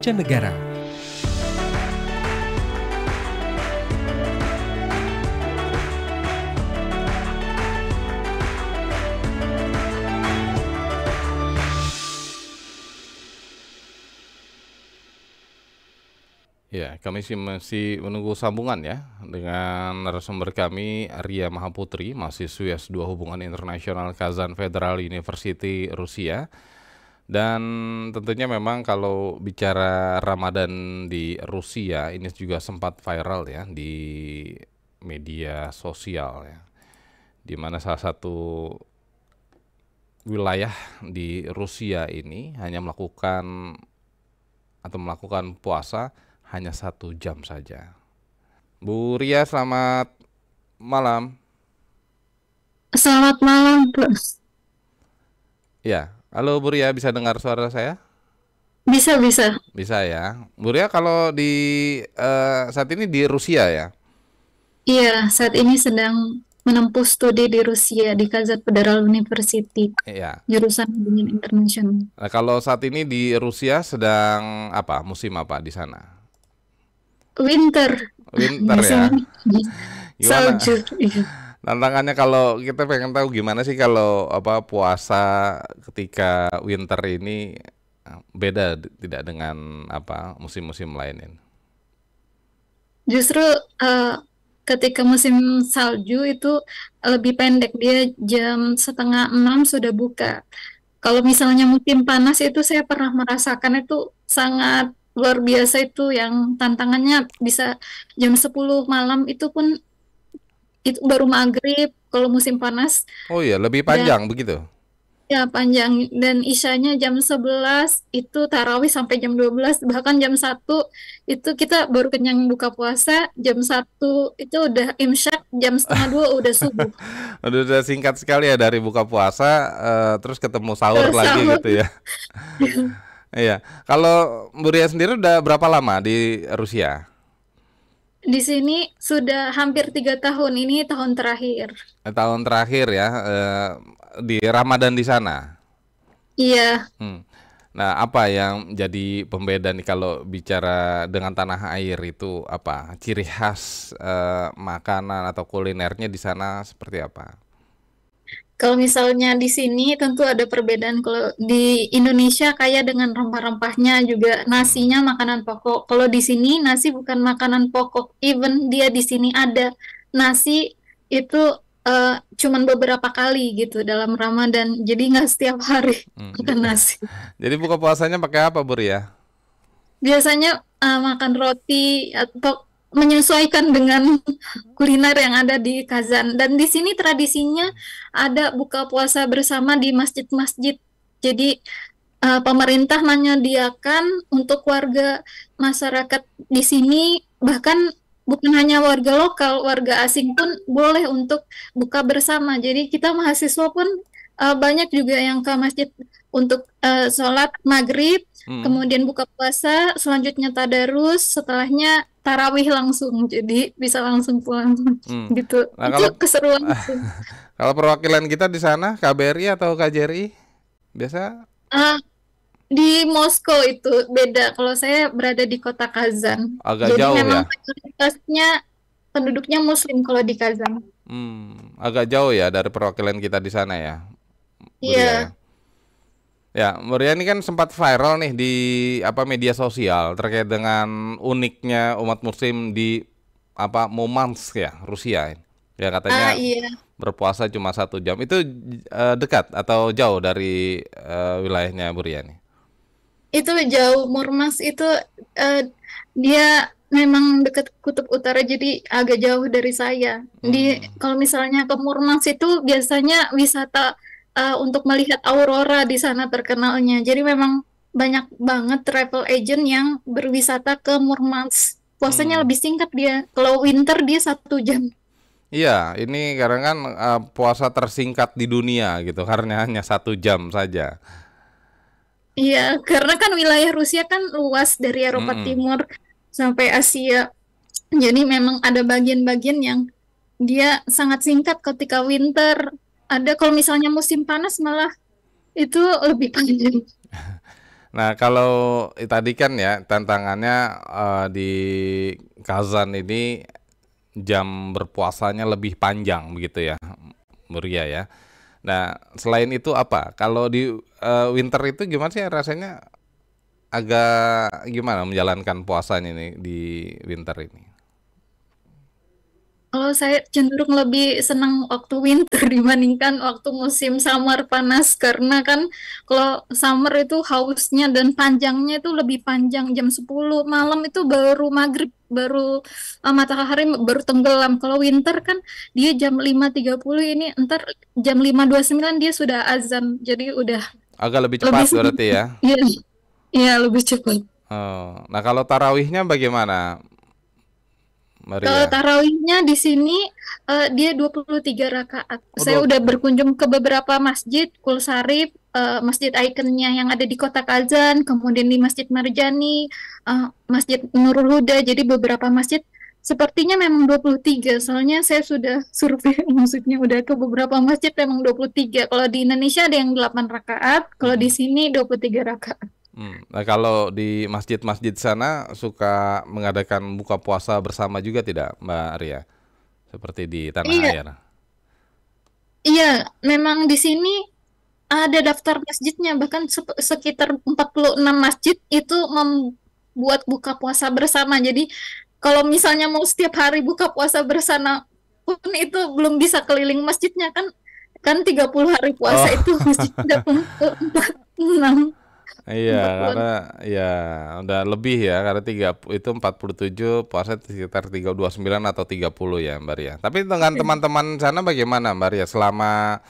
mancanegara. Ya, kami masih menunggu sambungan ya dengan narasumber kami Arya Mahaputri, mahasiswi S2 Hubungan Internasional Kazan Federal University Rusia. Dan tentunya memang kalau bicara Ramadan di Rusia ini juga sempat viral ya di media sosial ya. Di mana salah satu wilayah di Rusia ini hanya melakukan puasa hanya 1 jam saja. Bu Ria, selamat malam. Selamat malam, Bos. Ya, halo Bu Ria, bisa dengar suara saya? Bisa. Bisa ya. Bu Ria, kalau saat ini di Rusia ya? Iya, saat ini sedang menempuh studi di Rusia, di Kazan Federal University, Iya. jurusan hubungan internasional. Nah, kalau saat ini di Rusia sedang apa? Musim apa di sana? Winter, Winter ya. biasanya Gimana? salju. Iya. Tantangannya kalau kita pengen tahu gimana sih kalau puasa ketika winter ini beda tidak dengan musim-musim lain ini? Justru ketika musim salju itu lebih pendek, dia jam setengah 6 sudah buka. Kalau misalnya musim panas itu saya pernah merasakan itu sangat luar biasa, itu yang tantangannya bisa jam 10 malam itu pun itu baru maghrib kalau musim panas. Oh iya, lebih Dan panjang begitu. ya panjang, dan isyanya jam 11 itu tarawih sampai jam 12, bahkan jam 1 itu kita baru kenyang buka puasa, jam 1 itu udah imsyak, jam setengah 2 udah subuh. Udah singkat sekali ya dari buka puasa terus ketemu sahur Terus lagi sahur. gitu ya. Iya. Kalau Bu Ria sendiri udah berapa lama di Rusia? Di sini sudah hampir 3 tahun, ini tahun terakhir. Tahun terakhir ya di Ramadan di sana. Iya. Hmm. Nah, apa yang jadi pembeda nih kalau bicara dengan tanah air itu apa? Ciri khas makanan atau kulinernya di sana seperti apa? Kalau misalnya di sini tentu ada perbedaan. Kalau di Indonesia kaya dengan rempah-rempahnya, juga Hmm. nasinya makanan pokok. Kalau di sini nasi bukan makanan pokok. Even dia di sini ada nasi itu cuman beberapa kali gitu dalam Ramadan. Jadi nggak setiap hari Hmm. makan nasi. Jadi buka puasanya pakai apa, Bu Ria? Biasanya makan roti atau menyesuaikan dengan kuliner yang ada di Kazan. Dan di sini tradisinya ada buka puasa bersama di masjid-masjid. Jadi pemerintah menyediakan untuk warga masyarakat di sini, bahkan bukan hanya warga lokal, warga asing pun boleh untuk buka bersama. Jadi kita mahasiswa pun banyak juga yang ke masjid untuk sholat maghrib, Hmm. kemudian buka puasa, selanjutnya tadarus, setelahnya tarawih langsung. Jadi bisa langsung pulang Hmm. gitu. Nah, Itu kalau keseruan sih. kalau perwakilan kita di sana KBRI atau KJRI biasa Eh, Di Moskow itu beda. Kalau saya berada di kota Kazan. agak Jadi jauh memang ya. mayoritasnya penduduknya Muslim kalau di Kazan. Agak jauh ya dari perwakilan kita di sana ya, Bu Ria ya. Iya, Ya, Bu Ria ini kan sempat viral nih di media sosial terkait dengan uniknya umat Muslim di Murmansk ya, Rusia. Ya katanya iya. berpuasa cuma 1 jam. Itu dekat atau jauh dari wilayahnya Bu Ria nih? Itu jauh. Murmansk itu eh, dia memang dekat kutub utara, jadi agak jauh dari saya. Hmm. Kalau misalnya ke Murmansk itu biasanya wisata untuk melihat aurora di sana terkenalnya. Jadi memang banyak banget travel agent yang berwisata ke Murmansk. Puasanya Hmm. lebih singkat dia. Kalau winter dia 1 jam. Iya, ini karena kan puasa tersingkat di dunia gitu, karena hanya 1 jam saja. Iya, karena kan wilayah Rusia kan luas dari Eropa Mm-mm. Timur sampai Asia. Jadi memang ada bagian-bagian yang dia sangat singkat ketika winter. Ada kalau misalnya musim panas malah itu lebih panjang. Nah, kalau tadi kan ya tantangannya di Kazan ini jam berpuasanya lebih panjang begitu ya, Muria ya. Nah, selain itu apa? Kalau di winter itu gimana sih rasanya? Agak gimana menjalankan puasanya nih di winter ini? Kalau saya cenderung lebih senang waktu winter dibandingkan waktu musim summer panas karena kan kalau summer itu hausnya dan panjangnya itu lebih panjang jam 10 malam itu baru maghrib baru matahari baru tenggelam. Kalau winter kan dia jam 5.30 ini ntar jam 5.29 dia sudah azan. Jadi udah Agak lebih lebih cepat berarti ya. iya iya lebih cepat. Oh, nah kalau tarawihnya bagaimana, Kalau Maria? tarawihnya di sini dia 23 rakaat. Oh, Saya dua. udah berkunjung ke beberapa masjid, Kulsarif, masjid ikonnya yang ada di Kota Kazan, kemudian di Masjid Marjani, Masjid Nurul Huda. Jadi beberapa masjid sepertinya memang 23. Soalnya saya sudah survei maksudnya udah ke beberapa masjid memang 23. Kalau di Indonesia ada yang 8 rakaat, kalau di Mm-mm. sini 23 rakaat. Nah, kalau di masjid-masjid sana suka mengadakan buka puasa bersama juga tidak, Mbak Arya? Seperti di tanah Iya, air. iya, memang di sini ada daftar masjidnya, bahkan sekitar 46 masjid itu membuat buka puasa bersama. Jadi kalau misalnya mau setiap hari buka puasa bersama pun itu belum bisa keliling masjidnya kan. Kan 30 hari puasa itu Oh, masjid ada 46, iya, karena 46. ya udah lebih ya, karena itu 47 puasa sekitar 29 atau 30 ya, Mbak Ria. Tapi dengan teman-teman sana bagaimana, Mbak Ria? Selama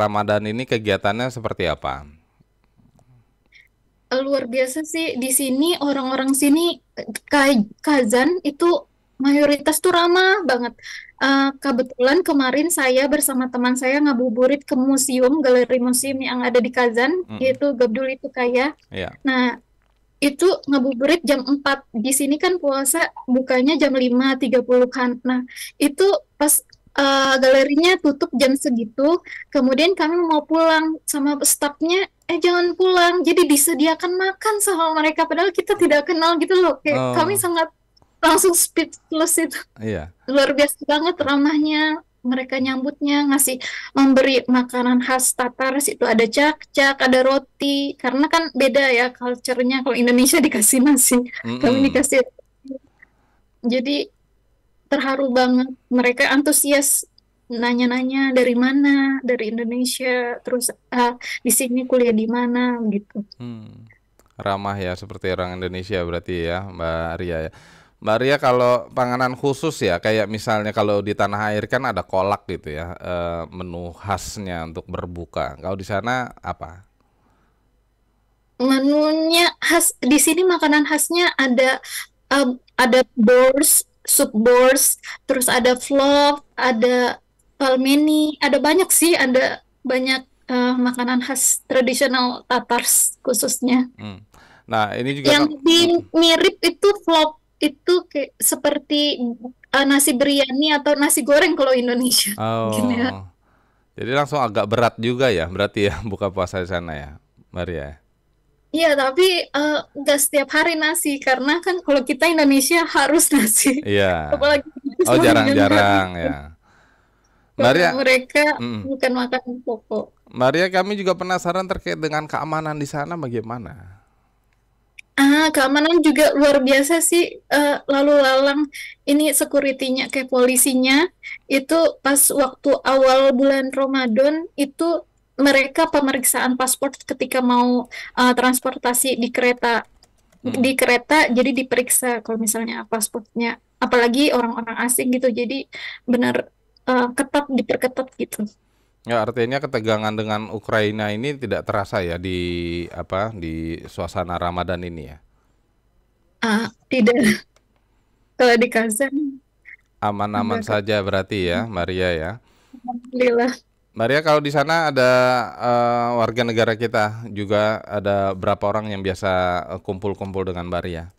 Ramadan ini kegiatannya seperti apa? Luar biasa sih di sini orang-orang sini Kazan itu mayoritas tuh ramah banget. Kebetulan kemarin saya bersama teman saya ngabuburit ke museum, galeri museum yang ada di Kazan, Mm, yaitu Gabdul itu Kaya. ya. Nah, itu ngabuburit jam 4. Di sini kan puasa bukanya jam 5.30 kan. Nah, itu pas galerinya tutup jam segitu, kemudian kami mau pulang sama stafnya, jangan pulang. Jadi disediakan makan sama mereka padahal kita tidak kenal gitu loh. Kayak kami Oh, sangat langsung speechless itu. iya. Luar biasa banget ramahnya. Mereka nyambutnya, ngasih memberi makanan khas Tatar, itu ada cak-cak, ada roti. Karena kan beda ya culture-nya. Kalau Indonesia dikasih nasi, kami Mm-mm. dikasih. Jadi terharu banget. Mereka antusias nanya-nanya dari mana, dari Indonesia, terus di sini kuliah di mana gitu. Hmm. Ramah ya seperti orang Indonesia berarti ya, Mbak Ria ya. Mbak Ria kalau panganan khusus ya, kayak misalnya kalau di tanah air kan ada kolak gitu ya, menu khasnya untuk berbuka. Kalau di sana apa? Menunya khas di sini makanan khasnya ada bors, sup bors, terus ada flop, ada palmeni, ada banyak sih, ada banyak makanan khas tradisional Tatars khususnya. Hmm. Nah ini juga Yang kan, mirip itu flop itu kayak seperti nasi biryani atau nasi goreng kalau Indonesia. Gini ya. oh, jadi langsung agak berat juga ya, berarti ya buka puasa di sana ya, Mbak Ria. Iya, tapi nggak setiap hari nasi karena kan kalau kita Indonesia harus nasi. Iya. Apalagi Oh sepanjang hari. jarang-jarang ya. Mbak Kalau Ria, mereka mm, bukan makanan pokok. Mbak Ria, kami juga penasaran terkait dengan keamanan di sana bagaimana? Keamanan juga luar biasa sih. Lalu lalang ini security-nya kayak polisinya itu pas waktu awal bulan Ramadan itu mereka pemeriksaan paspor ketika mau transportasi di kereta. Hmm. Di kereta jadi diperiksa kalau misalnya pasportnya, apalagi orang-orang asing gitu. Jadi benar ketat diperketat gitu. Ya, artinya ketegangan dengan Ukraina ini tidak terasa ya di di suasana Ramadan ini ya. Tidak kalau di Kazan Aman-aman agak saja berarti ya, Maria ya. alhamdulillah. Maria, kalau di sana ada warga negara kita juga ada berapa orang yang biasa kumpul-kumpul dengan Maria?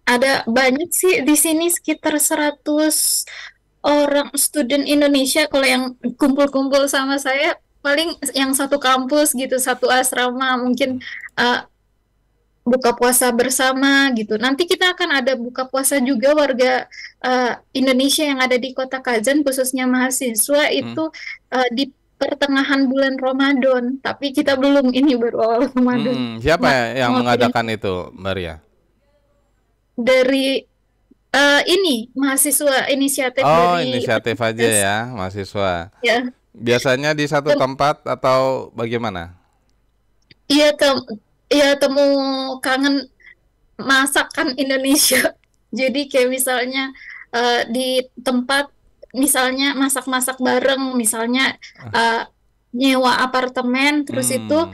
Ada banyak sih di sini sekitar 100 orang student Indonesia kalau yang kumpul-kumpul sama saya paling yang satu kampus gitu, satu asrama mungkin uh, buka puasa bersama gitu. Nanti kita akan ada buka puasa juga warga Indonesia yang ada di Kota Kazan, khususnya mahasiswa Hmm. itu di pertengahan bulan Ramadan. Tapi kita belum, ini baru awal Ramadan. Siapa Ma- ya yang ngelakuin mengadakan itu, Mbak Ria? dari ini mahasiswa inisiatif Oh, dari inisiatif aja universitas ya, mahasiswa. ya. Biasanya di satu Tem- tempat atau bagaimana? Iya ya temu kangen masakan Indonesia. Jadi kayak misalnya di tempat misalnya masak-masak bareng, misalnya eh, nyewa apartemen, terus itu Hmm.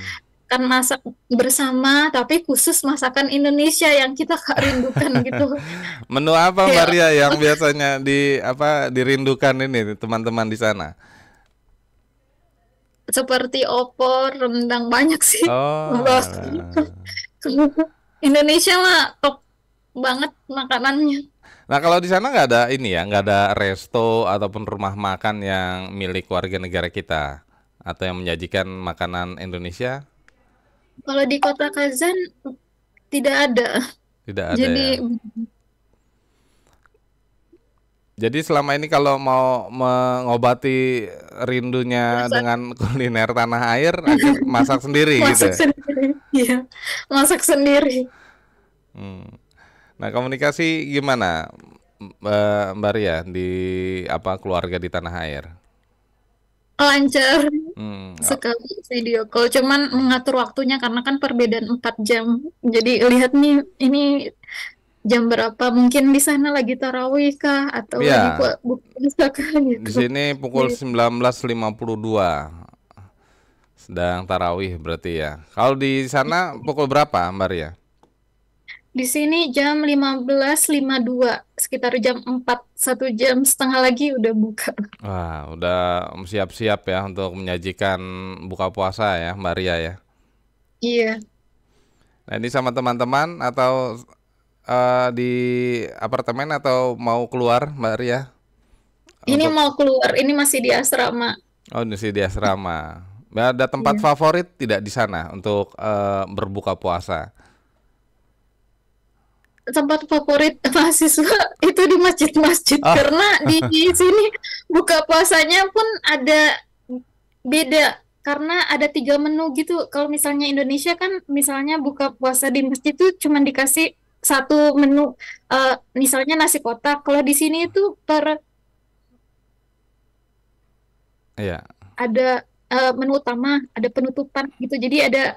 kan masak bersama, tapi khusus masakan Indonesia yang kita gak rindukan gitu. Menu apa, Mbak Kayak Ria, yang biasanya dirindukan ini teman-teman di sana? seperti opor, rendang, banyak sih. Oh, alah. Indonesia mah top banget makanannya. Nah, kalau di sana nggak ada ini ya, nggak ada resto ataupun rumah makan yang milik warga negara kita atau yang menyajikan makanan Indonesia? Kalau di kota Kazan tidak ada. Tidak ada Jadi ya. Jadi selama ini kalau mau mengobati rindunya masak dengan kuliner tanah air, masak sendiri masak gitu ya. sendiri. Iya, masak sendiri. Hmm. Nah, komunikasi gimana, Mbak Ria, di keluarga di tanah air? Lancar Oh, sekali video call. Cuman mengatur waktunya karena kan perbedaan 4 jam. Jadi lihat nih ini jam berapa. Mungkin di sana lagi tarawih kah atau lagi iya, buka puasa kah di gitu. sini pukul Jadi 19.52 sedang tarawih berarti ya. Kalau di sana pukul berapa, Mbak Ria? di sini jam 15.52, sekitar jam 4, 1 jam setengah lagi udah buka. Wah, udah siap-siap ya untuk menyajikan buka puasa ya, Mbak Ria ya. Iya, Nah, ini sama teman-teman atau di apartemen atau mau keluar, Mbak Ria? ini Untuk mau keluar, ini masih di asrama. ini sih di asrama. Ada tempat Iya. favorit tidak di sana untuk berbuka puasa? Tempat favorit mahasiswa itu di masjid-masjid Oh, karena di sini buka puasanya pun ada beda karena ada 3 menu gitu. Kalau misalnya Indonesia kan misalnya buka puasa di masjid itu cuma dikasih satu menu, misalnya nasi kotak. Kalau di sini itu iya. ada menu utama, ada penutupan gitu. Jadi ada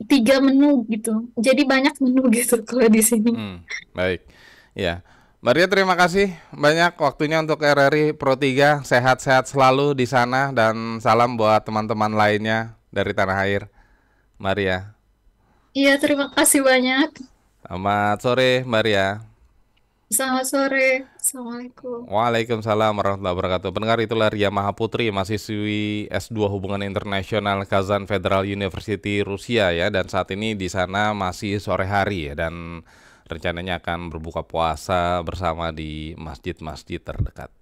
3 menu gitu. Jadi banyak menu gitu kalau di sini. Baik. Ya. Maria, terima kasih banyak waktunya untuk RRI Pro 3. Sehat-sehat selalu di sana dan salam buat teman-teman lainnya dari tanah air. Maria. Iya, terima kasih banyak. Selamat sore, Maria. Selamat sore. Assalamualaikum. Waalaikumsalam warahmatullahi wabarakatuh. Pendengar, itulah Ria Mahaputri, mahasiswi S2 Hubungan Internasional Kazan Federal University Rusia ya, dan saat ini di sana masih sore hari ya, dan rencananya akan berbuka puasa bersama di masjid-masjid terdekat.